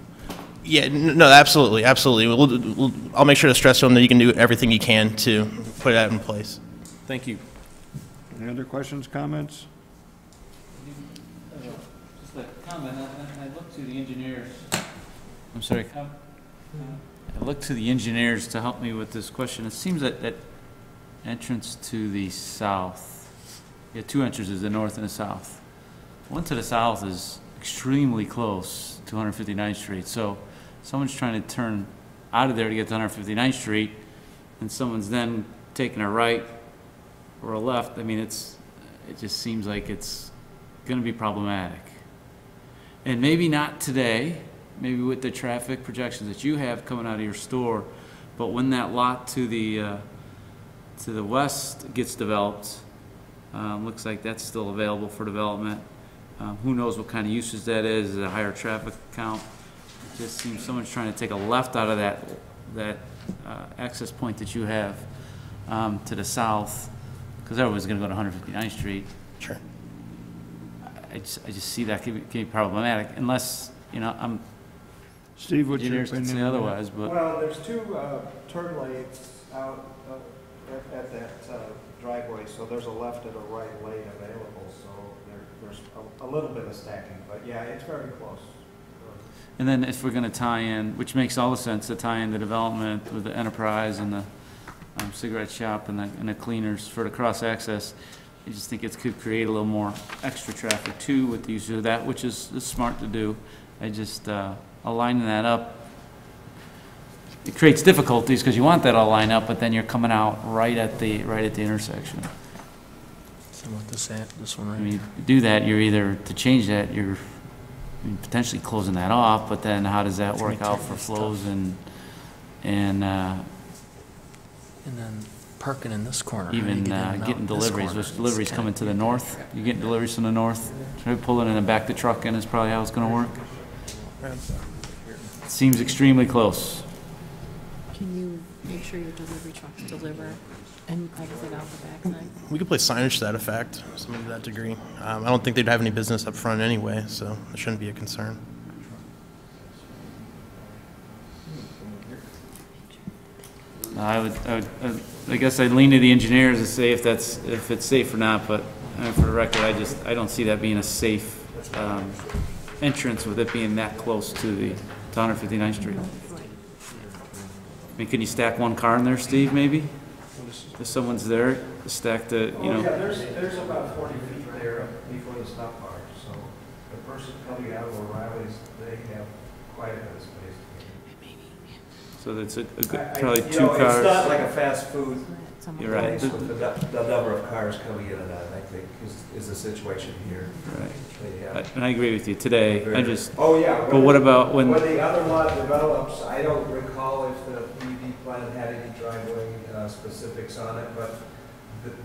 Yeah, no, absolutely, absolutely. I'll make sure to stress to him that you can do everything you can to put that in place. Thank you. Any other questions, comments? Just a comment, I looked to the engineers. I'm sorry. I looked to the engineers to help me with this question. It seems that entrance to the south, you have two entrances, the north and the south. One to the south is extremely close to 159th Street. So someone's trying to turn out of there to get to 159th Street, and someone's then taking a right or a left. I mean, it just seems like it's going to be problematic. And maybe not today, maybe with the traffic projections that you have coming out of your store, but when that lot to the west gets developed, looks like that's still available for development. Who knows what kind of uses that is a higher traffic count. It just seems someone's trying to take a left out of that access point that you have to the south, because everyone's going to go to 159th Street. Sure. I just see that can be problematic, unless, I'm Steve, what's your engineers can opinion? say on that? otherwise, but. Well, there's two turn lanes out at that driveway, so there's a left and a right lane available, so there's a little bit of stacking, but yeah, it's very close. And then if we're gonna tie in, which makes all the sense, to tie in the development with the enterprise and the cigarette shop and the cleaners for the cross-access, I just think it could create a little more extra traffic too with the use of that, which is smart to do. I just, aligning that up, it creates difficulties because you want that all lined up, but then you're coming out right at the intersection. So what this one I right mean, here. you do that, you're either, to change that, you're potentially closing that off, but then how does that work out for flows and And then parking in this corner. even getting deleveries, which deliveries coming to the north? You're getting deliveries from the north, try pulling in and back the truck in is probably how it's gonna work. It seems extremely close. Can you make sure your delivery trucks deliver and exit out the backside? We could place signage to that effect, something to that degree. I don't think they'd have any business up front anyway, so it shouldn't be a concern. I guess I'd lean to the engineers to say if it's safe or not, but for the record, I don't see that being a safe entrance with it being that close to 159th Street. I mean, can you stack one car in there, Steve, maybe? If someone's there, stack the, Yeah, there's about 40 feet there before the stop bar, so the person coming out of O'Reilly's, they have quite a bit of space. so that's a good, I- probably you two know, It's not cars. like a fast food You're right. place with the number of cars coming in and out, I think, is the situation here. Right. Yeah. And I agree with you today. I just, Oh, yeah. but what about when, When the other lot develops, I don't recall if the PUD plan had any driveway specifics on it, but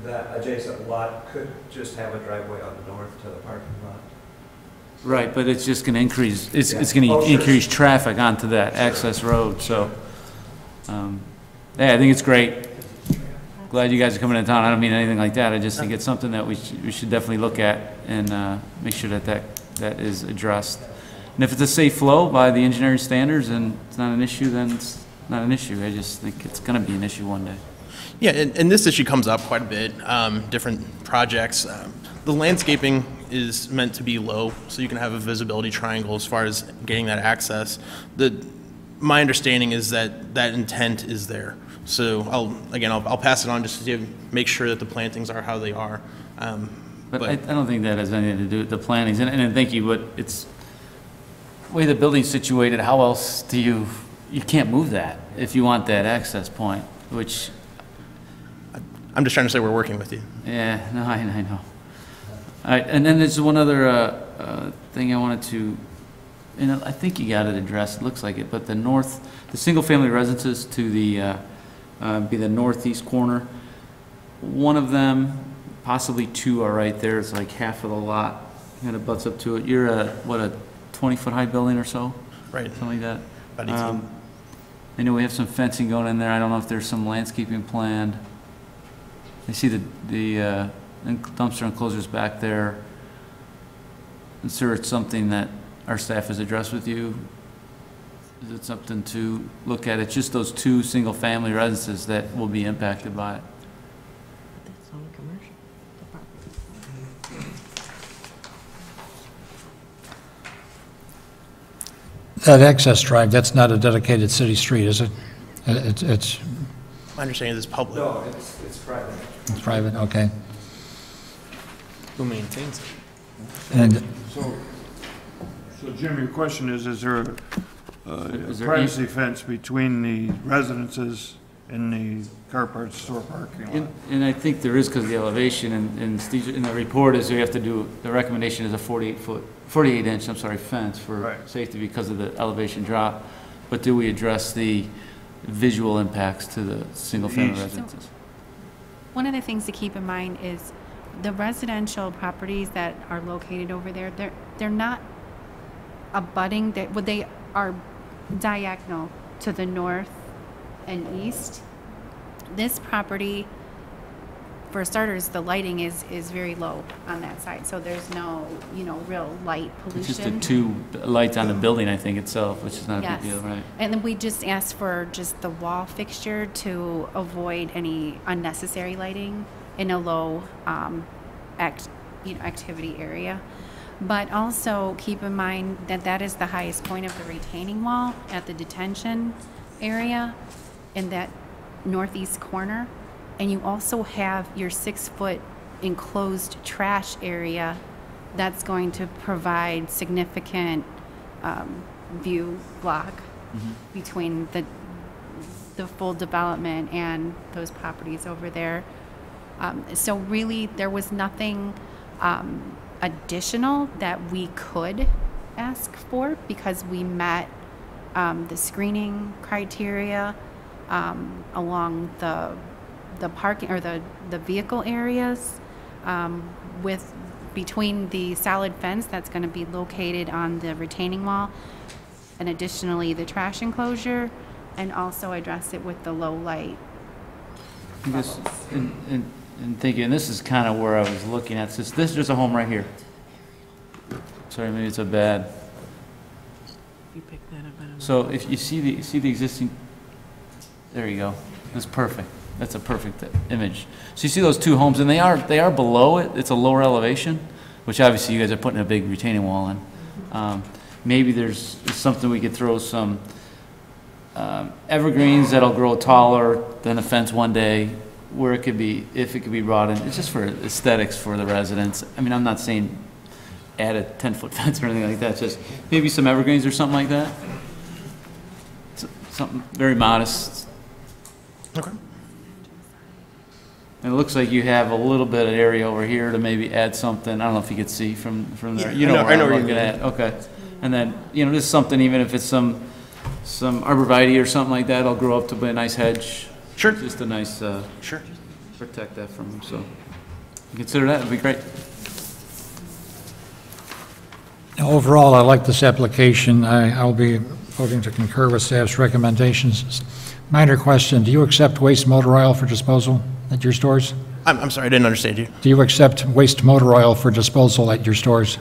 that adjacent lot could just have a driveway on the north to the parking lot. right, but it's just gonna increase, it's Yeah. gonna Oh, sure. increase traffic onto that access road, so. Yeah, I think it's great. Glad you guys are coming to town. I don't mean anything like that. I just think it's something that we should definitely look at and make sure that is addressed. And if it's a safe flow by the engineering standards and it's not an issue, then it's not an issue. I just think it's gonna be an issue one day. Yeah, and this issue comes up quite a bit, different projects. The landscaping is meant to be low, so you can have a visibility triangle as far as getting that access. My understanding is that that intent is there. So I'll pass it on just to make sure that the plantings are how they are. But I don't think that has anything to do with the plannings, and thank you, but it's, the way the building's situated, how else do you can't move that if you want that access point, which, I'm just trying to say we're working with you. yeah, no, I know. All right, and then there's one other thing I wanted to, and I think you got it addressed, it looks like it, but the single-family residences to the, be the northeast corner, one of them, possibly two are right there, it's like half of the lot, kind of butts up to it. You're a 20-foot high building or so? Right. Something like that? About 18. I know we have some fencing going in there, I don't know if there's some landscaping planned. I see the dumpster enclosures back there. And sir, it's something that our staff has addressed with you? Is it something to look at? It's just those two single-family residences that will be impacted by it. That's only commercial, the property. That access drive, that's not a dedicated city street, is it? It's My understanding is it's public. No, it's private. private, okay. Who maintains it? And So Jim, your question is there a Is there privacy fence between the residences and the car parts store parking lot? And I think there is because of the elevation, and Steve, in the report is we have to do, the recommendation is a 48-inch, fence for Right. safety because of the elevation drop. But do we address the visual impacts to the single-family East. residences? One of the things to keep in mind is the residential properties that are located over there, they're not abutting, they are diagonal to the north and east. This property, for starters, the lighting is very low on that side, so there's no, real light It's just the pollution. two lights on the building, I think, itself, which is not a Yes. big deal, right? And then we just asked for just the wall fixture to avoid any unnecessary lighting in a low activity area. But also keep in mind that that is the highest point of the retaining wall at the detention area in that northeast corner. And you also have your 6-foot enclosed trash area that's going to provide significant view block between the full development and those properties over there. So really, there was nothing additional that we could ask for because we met the screening criteria along the parking or the vehicle areas with between the solid fence that's going to be located on the retaining wall, and additionally the trash enclosure, and also address it with the low light. And thinking, and this is kind of where I was looking at, since there's a home right here. Sorry, maybe it's a bad. You pick that up, I don't know. So if you see the existing, there you go. That's perfect. That's a perfect image. So you see those two homes, and they are below it. It's a lower elevation, which obviously you guys are putting a big retaining wall in. Maybe there's something we could throw some evergreens that'll grow taller than a fence one day, where it could be, if it could be brought in. It's just for aesthetics for the residents. I mean, I'm not saying add a 10-foot fence or anything like that. It's just maybe some evergreens or something like that. Something very modest. Okay. And it looks like you have a little bit of area over here to maybe add something. I don't know if you could see from there. Yeah, You know I where know I'm where looking you're at. Okay. And then, just something, even if it's some arborvitae or something like that, it'll grow up to be a nice hedge. Sure. Just a nice, Sure. protect that from them, so. Consider that, it'd be great. overall, I like this application. I'll be voting to concur with staff's recommendations. Minor question, do you accept waste motor oil for disposal at your stores? I'm sorry, I didn't understand you. Do you accept waste motor oil for disposal at your stores?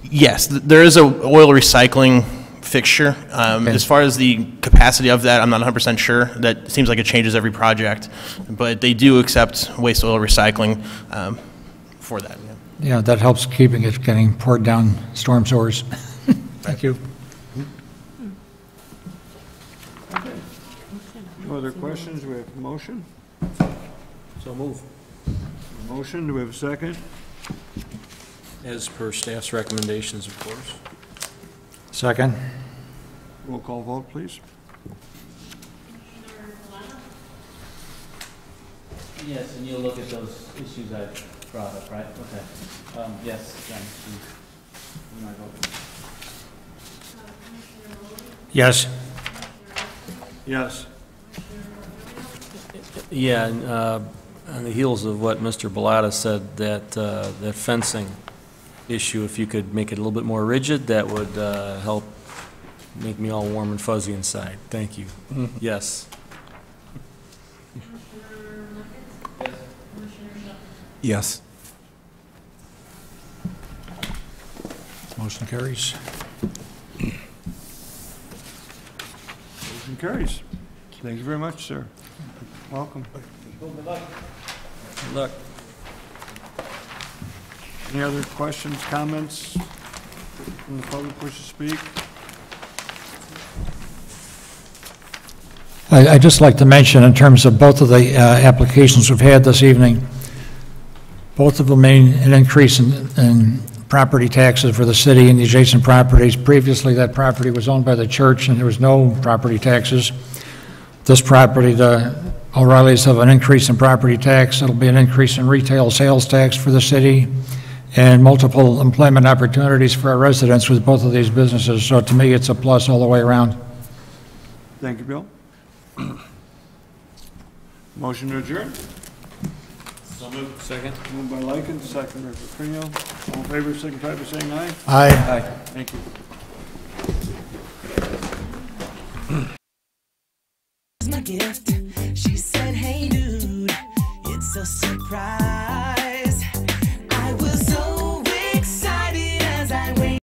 Yes, there is a oil recycling fixture. As far as the capacity of that, I'm not 100% sure. That seems like it changes every project, but they do accept waste oil recycling for that. Yeah. Yeah, that helps keeping it getting poured down storm sewers. Thank you. No other questions? Do we have a motion? So move. Motion, do we have a second? As per staff's recommendations, of course. Second. Roll call vote, please. Yes, and you'll look at those issues I brought up, right? Okay. Yes, John, you want to vote? Yes. Yes. Yeah, and on the heels of what Mr. Bellata said, that fencing issue, if you could make it a little bit more rigid, that would help make me all warm and fuzzy inside. Thank you. Yes. Yes. Motion carries. Motion carries. Thank you very much, sir. Welcome. Good luck. Any other questions, comments from the public wish to speak? I'd just like to mention, in terms of both of the applications we've had this evening, both of them mean an increase in property taxes for the city and the adjacent properties. Previously, that property was owned by the church, and there was no property taxes. This property, the O'Reillys have an increase in property tax. It'll be an increase in retail sales tax for the city, and multiple employment opportunities for our residents with both of these businesses. So to me, it's a plus all the way around. Thank you, Bill. Motion to adjourn. So moved. Second. Moved by Lykin, second by Trevino. All in favor, signify by saying aye. Aye. Thank you. My gift. She said, hey dude, it's a surprise.